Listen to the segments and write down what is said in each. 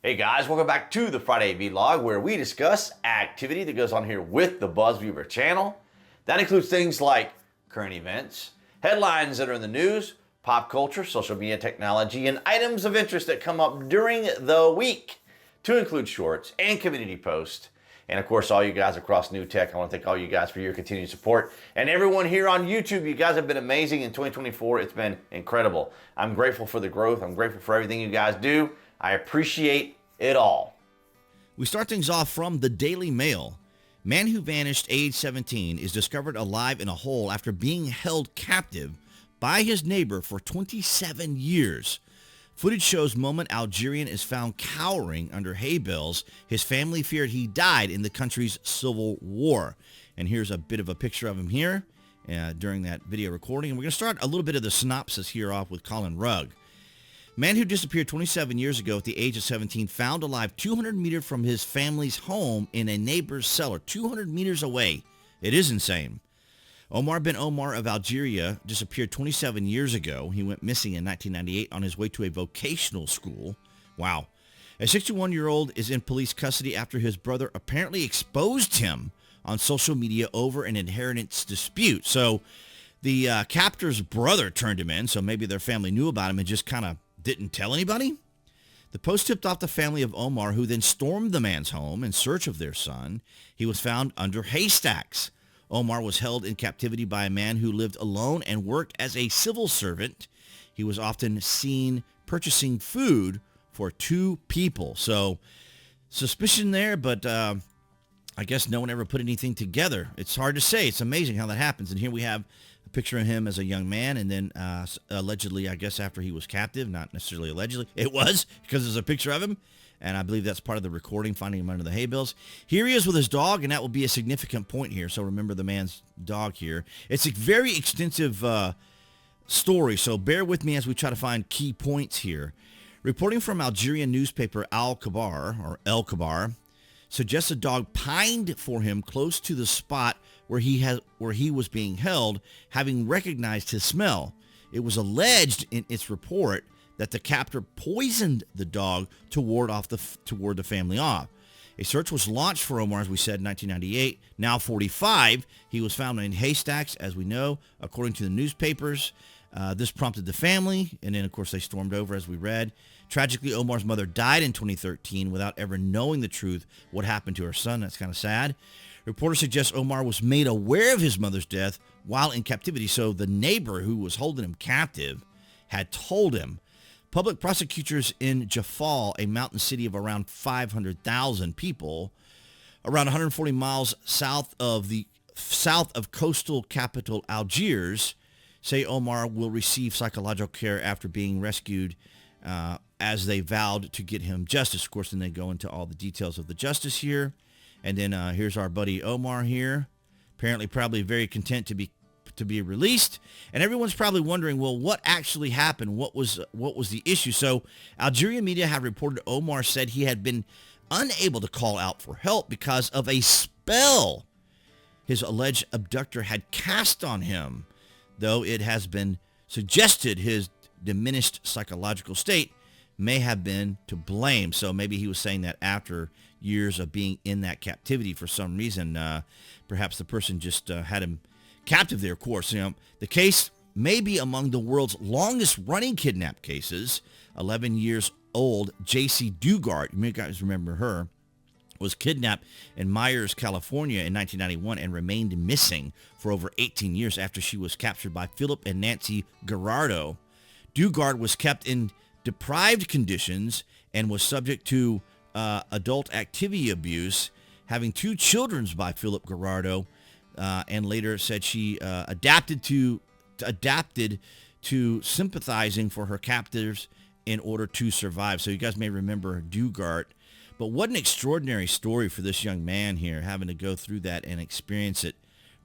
Hey guys, welcome back to the Friday Vlog where we discuss activity that goes on here with the BuzWeaver channel. That includes things like current events, headlines that are in the news, pop culture, social media technology, and items of interest that come up during the week, to include shorts and community posts. And of course, all you guys across New Tech, I want to thank all you guys for your continued support. And everyone here on YouTube, you guys have been amazing in 2024. It's been incredible. I'm grateful for the growth. I'm grateful for everything you guys do. I appreciate it all. We start things off from the Daily Mail. Man who vanished age 17 is discovered alive in a hole after being held captive by his neighbor for 27 years. Footage shows moment Algerian is found cowering under hay bales. His family feared he died in the country's civil war. And here's a bit of a picture of him here during that video recording. And we're going to start a little bit of the synopsis here off with Colin Rugg. Man who disappeared 27 years ago at the age of 17 found alive 200 meters from his family's home in a neighbor's cellar, 200 meters away. It is insane. Omar bin Omar of Algeria disappeared 27 years ago. He went missing in 1998 on his way to a vocational school. Wow. A 61-year-old is in police custody after his brother apparently exposed him on social media over an inheritance dispute. So the captor's brother turned him in, so maybe their family knew about him and just kind of didn't tell anybody? The post tipped off the family of Omar, who then stormed the man's home in search of their son. He was found under haystacks. Omar was held in captivity by a man who lived alone and worked as a civil servant. He was often seen purchasing food for two people. So suspicion there, but I guess no one ever put anything together. It's hard to say. It's amazing how that happens. And here we have a picture of him as a young man, and then allegedly, I guess after he was captive, not necessarily allegedly, it was, because there's a picture of him, and I believe that's part of the recording, finding him under the hay bales. Here he is with his dog, and that will be a significant point here, so remember the man's dog here. It's a very extensive story, so bear with me as we try to find key points here. Reporting from Algerian newspaper El Khabar suggests a dog pined for him close to the spot where he was being held, having recognized his smell. It was alleged in its report that the captor poisoned the dog to ward the family off. A search was launched for Omar, as we said, in 1998. Now 45, he was found in haystacks, as we know, according to the newspapers. This prompted the family, and then, of course, they stormed over, as we read. Tragically, Omar's mother died in 2013 without ever knowing the truth, what happened to her son. That's kind of sad. Reporters suggest Omar was made aware of his mother's death while in captivity, so the neighbor who was holding him captive had told him. Public prosecutors in Jaffa, a mountain city of around 500,000 people, around 140 miles south of coastal capital Algiers, say Omar will receive psychological care after being rescued as they vowed to get him justice. Of course, then they go into all the details of the justice here. And then here's our buddy Omar here, apparently probably very content to be released. And everyone's probably wondering, well, what actually happened? What was the issue? So Algerian media have reported Omar said he had been unable to call out for help because of a spell his alleged abductor had cast on him, though it has been suggested his diminished psychological state may have been to blame. So maybe he was saying that after years of being in that captivity for some reason, perhaps the person just had him captive there. Of course, the case may be among the world's longest running kidnap cases. 11 years old J.C. Dugard, you guys remember her, was kidnapped in Myers, California in 1991 and remained missing for over 18 years after she was captured by Philip and Nancy Gerardo. Dugard was kept in deprived conditions and was subject to adult activity abuse, having two children by Philip Gerardo, and later said she adapted to sympathizing for her captors in order to survive. So you guys may remember Dugard. But what an extraordinary story for this young man here, having to go through that and experience it.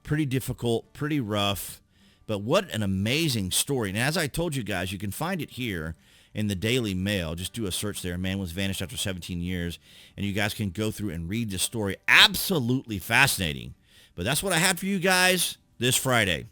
Pretty difficult, pretty rough, but what an amazing story. And as I told you guys, you can find it here in the Daily Mail. Just do a search there. A man was vanished after 17 years, and you guys can go through and read the story. Absolutely fascinating. But that's what I had for you guys this Friday.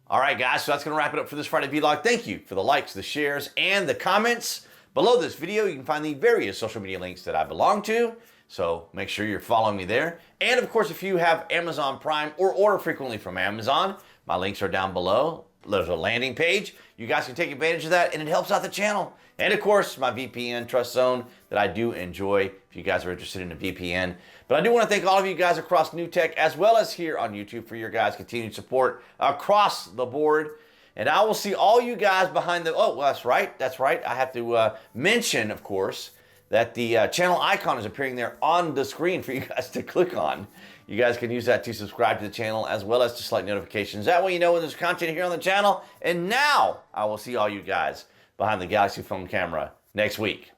All right, guys, so that's going to wrap it up for this Friday vlog. Thank you for the likes, the shares, and the comments. Below this video, you can find the various social media links that I belong to. So make sure you're following me there. And of course, if you have Amazon Prime or order frequently from Amazon, my links are down below. There's a landing page. You guys can take advantage of that, and it helps out the channel. And of course, my VPN trust zone that I do enjoy if you guys are interested in a VPN. But I do want to thank all of you guys across New Tech as well as here on YouTube for your guys' continued support across the board. And I will see all you guys behind the... Oh, well, that's right. That's right. I have to mention, of course, that the channel icon is appearing there on the screen for you guys to click on. You guys can use that to subscribe to the channel as well as to select notifications. That way you know when there's content here on the channel. And now I will see all you guys behind the Galaxy phone camera next week.